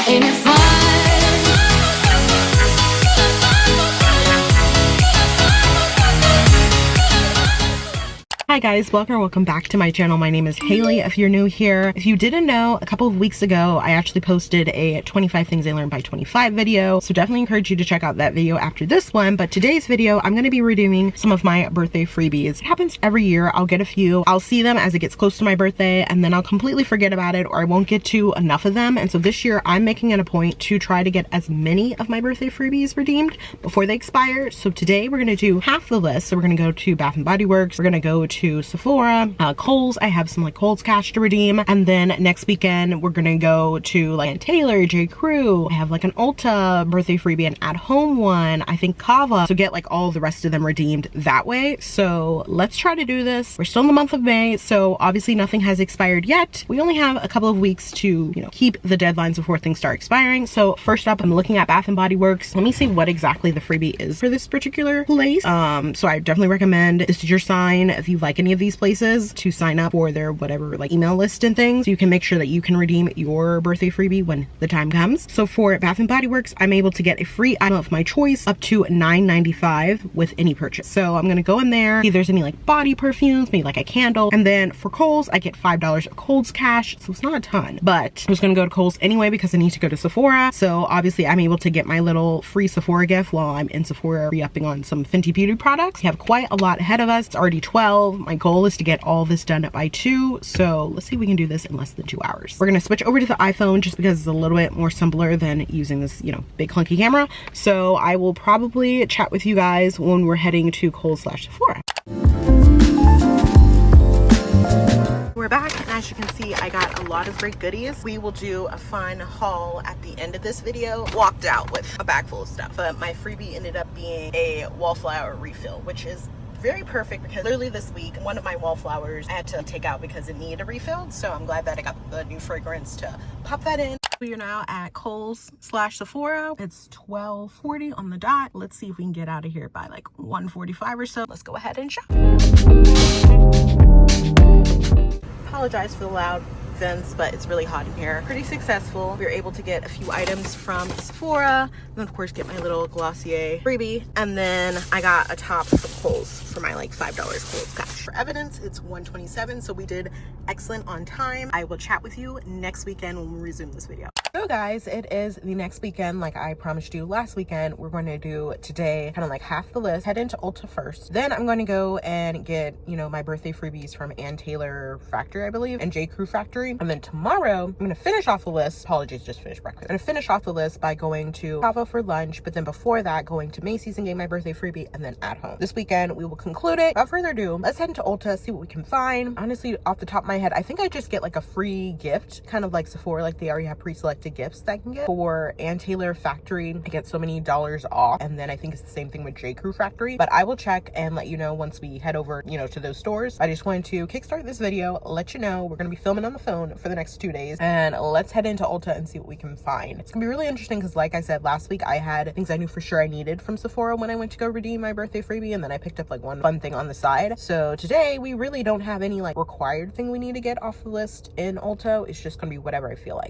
Ain't it fun? Hi guys, welcome back to my channel. My name is Haley if you're new here. If you didn't know, a couple of weeks ago I actually posted a 25 things I learned by 25 video, so definitely encourage you to check out that video after this one. But today's video, I'm going to be redeeming some of my birthday freebies. It happens every year. I'll get a few, I'll see them as it gets close to my birthday, and then I'll completely forget about it, or I won't get to enough of them. And so this year I'm making it a point to try to get as many of my birthday freebies redeemed before they expire. So today we're going to do half the list. So we're going to go to Bath and Body Works, we're going to go to Sephora, Kohl's. I have some like Kohl's cash to redeem, and then next weekend we're gonna go to like Taylor, J.Crew. I have like an Ulta birthday freebie, an at-home one, I think CAVA, so get like all the rest of them redeemed that way. So let's try to do this. We're still in the month of May, so obviously nothing has expired yet. We only have a couple of weeks to, you know, keep the deadlines before things start expiring. So first up, I'm looking at Bath and Body Works. Let me see what exactly the freebie is for this particular place. So I definitely recommend, this is your sign if you like any of these places, to sign up for their whatever like email list and things, so you can make sure that you can redeem your birthday freebie when the time comes. So for Bath and Body Works, I'm able to get a free item of my choice up to $9.95 with any purchase. So I'm gonna go in there, see if there's any like body perfumes, maybe like a candle. And then for Kohl's, I get $5 of Kohl's cash, so it's not a ton, but I'm just gonna go to Kohl's anyway because I need to go to Sephora. So obviously I'm able to get my little free Sephora gift while I'm in Sephora re-upping on some Fenty Beauty products. We have quite a lot ahead of us. It's already 12. My goal is to get all this done by 2, so let's see if we can do this in less than 2 hours. We're gonna switch over to the iPhone just because it's a little bit more simpler than using this, you know, big clunky camera. So I will probably chat with you guys when we're heading to Kohl/Sephora. We're back, and as you can see, I got a lot of great goodies. We will do a fun haul at the end of this video. Walked out with a bag full of stuff, but my freebie ended up being a wallflower refill, which is very perfect because literally this week one of my wallflowers I had to take out because it needed a refill. So I'm glad that I got the new fragrance to pop that in. We are now at Kohl's/Sephora. It's 12:40 on the dot. Let's see if we can get out of here by like 1:45 or so. Let's go ahead and shop. Apologize for the loud vents, but it's really hot in here. Pretty successful. We were able to get a few items from Sephora, and then of course get my little Glossier freebie, and then I got a top from Kohl's for my like $5 Kohl's cash. For evidence, it's 1:27, so we did excellent on time. I will chat with you next weekend when we resume this video. So guys, it is the next weekend like I promised you last weekend. We're going to do today kind of like half the list. Head into Ulta first, then I'm going to go and get, you know, my birthday freebies from Taylor Factory, I believe, and J.Crew Factory. And then tomorrow, I'm going to finish off the list. Apologies, just finished breakfast. I'm going to finish off the list by going to CAVA for lunch, but then before that, going to Macy's and getting my birthday freebie, and then at home. This weekend, we will conclude it. Without further ado, let's head into Ulta, see what we can find. Honestly, off the top of my head, I think I just get like a free gift, kind of like Sephora, like they already have pre-selected gifts that I can get. For Taylor Factory, I get so many dollars off, and then I think it's the same thing with J.Crew Factory, but I will check and let you know once we head over, you know, to those stores. I just wanted to kickstart this video, let you know we're going to be filming on the phone for the next 2 days, and let's head into Ulta and see what we can find. It's gonna be really interesting because like I said last week, I had things I knew for sure I needed from Sephora when I went to go redeem my birthday freebie, and then I picked up like one fun thing on the side. So today we really don't have any like required thing we need to get off the list in Ulta. It's just gonna be whatever I feel like.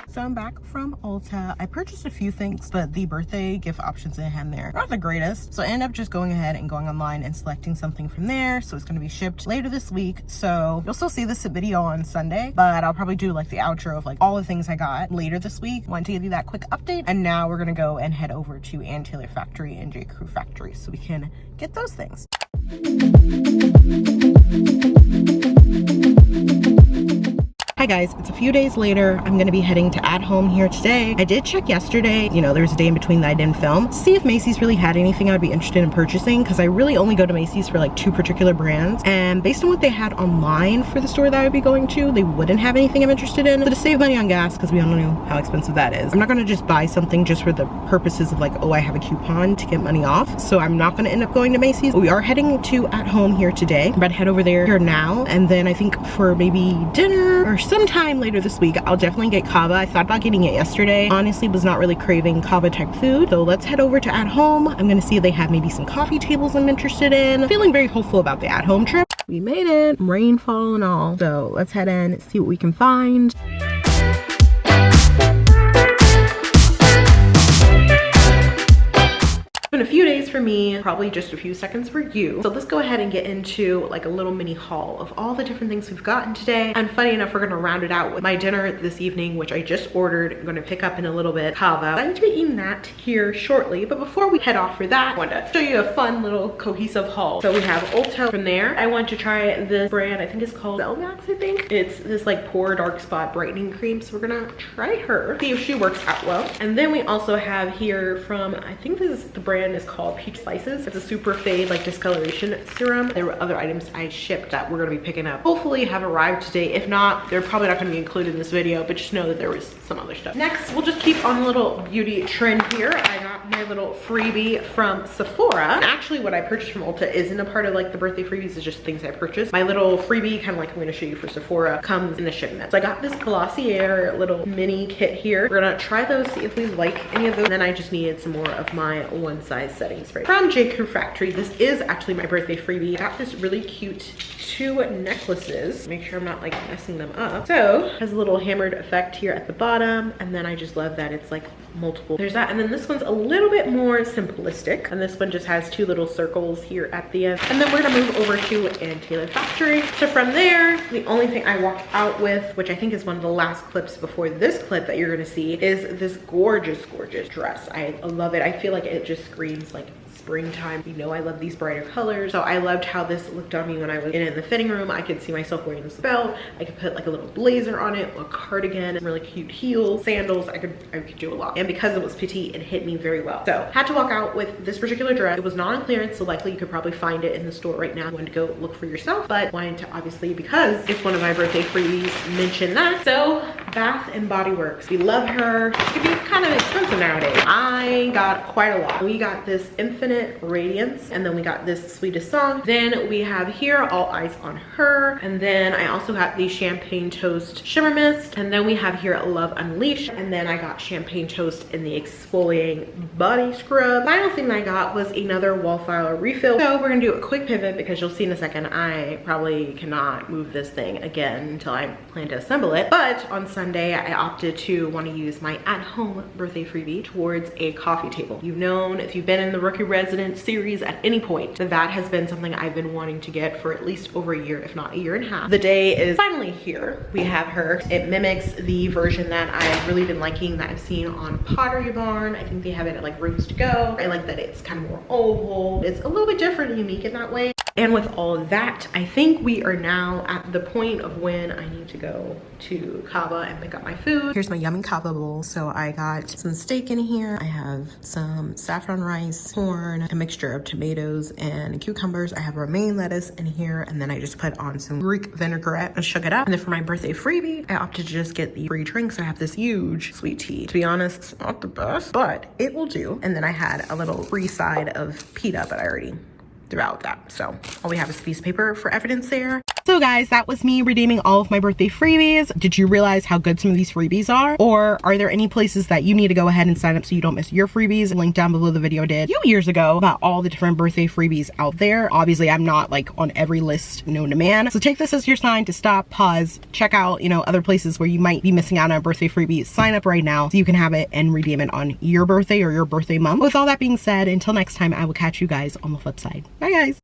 So I'm back from Ulta. I purchased a few things, but the birthday gift options they had there not the greatest. So I ended up just going ahead and going online and selecting something from there. So it's going to be shipped later this week. So you'll still see this video on Sunday, but I'll probably do like the outro of like all the things I got later this week. Wanted to give you that quick update. And now we're going to go and head over to Taylor Factory and J.Crew Factory so we can get those things. Hi guys, it's a few days later. I'm gonna be heading to At Home here today. I did check yesterday, you know, there was a day in between that I didn't film. See if Macy's really had anything I'd be interested in purchasing, because I really only go to Macy's for like 2 particular brands. And based on what they had online for the store that I would be going to, they wouldn't have anything I'm interested in. So to save money on gas, because we all know how expensive that is, I'm not gonna just buy something just for the purposes of like, oh, I have a coupon to get money off. So I'm not gonna end up going to Macy's. We are heading to At Home here today. I'm about to head over there now. And then I think for maybe dinner or sometime later this week, I'll definitely get CAVA. I thought about getting it yesterday. Honestly, was not really craving CAVA type food. So let's head over to At Home. I'm gonna see if they have maybe some coffee tables I'm interested in. Feeling very hopeful about the At Home trip. We made it, rainfall and all. So let's head in, see what we can find. me, probably just a few seconds for you. So let's go ahead and get into like a little mini haul of all the different things we've gotten today. And funny enough, we're gonna round it out with my dinner this evening, which I just ordered. I'm gonna pick up in a little bit. CAVA. I need to be eating that here shortly, but before we head off for that, I wanted to show you a fun little cohesive haul. So we have Ulta from there. I want to try this brand, I think it's called Max, I think. It's this like pore dark spot brightening cream, so we're gonna try her, see if she works out well. And then we also have here from, I think this is, the brand is called Peach Slices. It's a super fade like discoloration serum. There were other items I shipped that we're gonna be picking up, hopefully have arrived today. If not, they're probably not gonna be included in this video, but just know that there was some other stuff. Next, we'll just keep on the little beauty trend here. I got my little freebie from Sephora. And actually what I purchased from Ulta isn't a part of like the birthday freebies, it's just things I purchased. My little freebie, kind of like I'm gonna show you for Sephora, comes in the shipment. So I got this Glossier little mini kit here. We're gonna try those, see if we like any of those. And then I just needed some more of my one size setting spray from J.Crew Factory. This is actually my birthday freebie. I got this really cute 2 necklaces. Make sure I'm not like messing them up. So has a little hammered effect here at the bottom, and then I just love that it's like multiple. There's that, and then this one's a little bit more simplistic, and this one just has 2 little circles here at the end. And then we're gonna move over to J.Crew Factory. So from there, the only thing I walked out with, which I think is one of the last clips before this clip that you're gonna see, is this gorgeous dress. I love it. I feel like it just screams like springtime. You know I love these brighter colors. So I loved how this looked on me when I was in the fitting room. I could see myself wearing this belt. I could put like a little blazer on it, a cardigan, really cute heels, sandals. I could do a lot. And because it was petite, it hit me very well. So had to walk out with this particular dress. It was not on clearance, so likely you could probably find it in the store right now. You want to go look for yourself, but wanted to obviously, because it's one of my birthday freebies, mention that. So Bath and Body Works. We love her. It can be kind of expensive nowadays. I got quite a lot. We got this Infinite Radiance, and then we got this Sweetest Song. Then we have here All Eyes on Her, and then I also got the Champagne Toast Shimmer Mist, and then we have here Love Unleashed, and then I got Champagne Toast in the exfoliating body scrub. Final thing that I got was another Wallflower refill. So we're gonna do a quick pivot because you'll see in a second I probably cannot move this thing again until I plan to assemble it. But on Sunday I opted to want to use my at-home birthday freebie towards a coffee table. You've known, if you've been in the Rookie Resident series at any point, that has been something I've been wanting to get for at least over a year, if not a year and a half. The day is finally here. We have her. It mimics the version that I've really been liking that I've seen on Pottery Barn. I think they have it at like Rooms to Go. I like that it's kind of more oval. It's a little bit different and unique in that way. And with all of that, I think we are now at the point of when I need to go to CAVA and pick up my food. Here's my yummy CAVA bowl. So I got some steak in here. I have some saffron rice, corn, a mixture of tomatoes and cucumbers. I have romaine lettuce in here, and then I just put on some Greek vinaigrette and shook it up. And then for my birthday freebie, I opted to just get the free drinks. I have this huge sweet tea. To be honest, it's not the best, but it will do. And then I had a little free side of pita, but I already throughout that. So all we have is a piece of paper for evidence there. So guys, that was me redeeming all of my birthday freebies. Did you realize how good some of these freebies are? Or are there any places that you need to go ahead and sign up so you don't miss your freebies? Link down below the video I did a few years ago about all the different birthday freebies out there. Obviously, I'm not like on every list known to man. So take this as your sign to stop, pause, check out, you know, other places where you might be missing out on a birthday freebie. Sign up right now so you can have it and redeem it on your birthday or your birthday month. With all that being said, until next time, I will catch you guys on the flip side. Bye guys.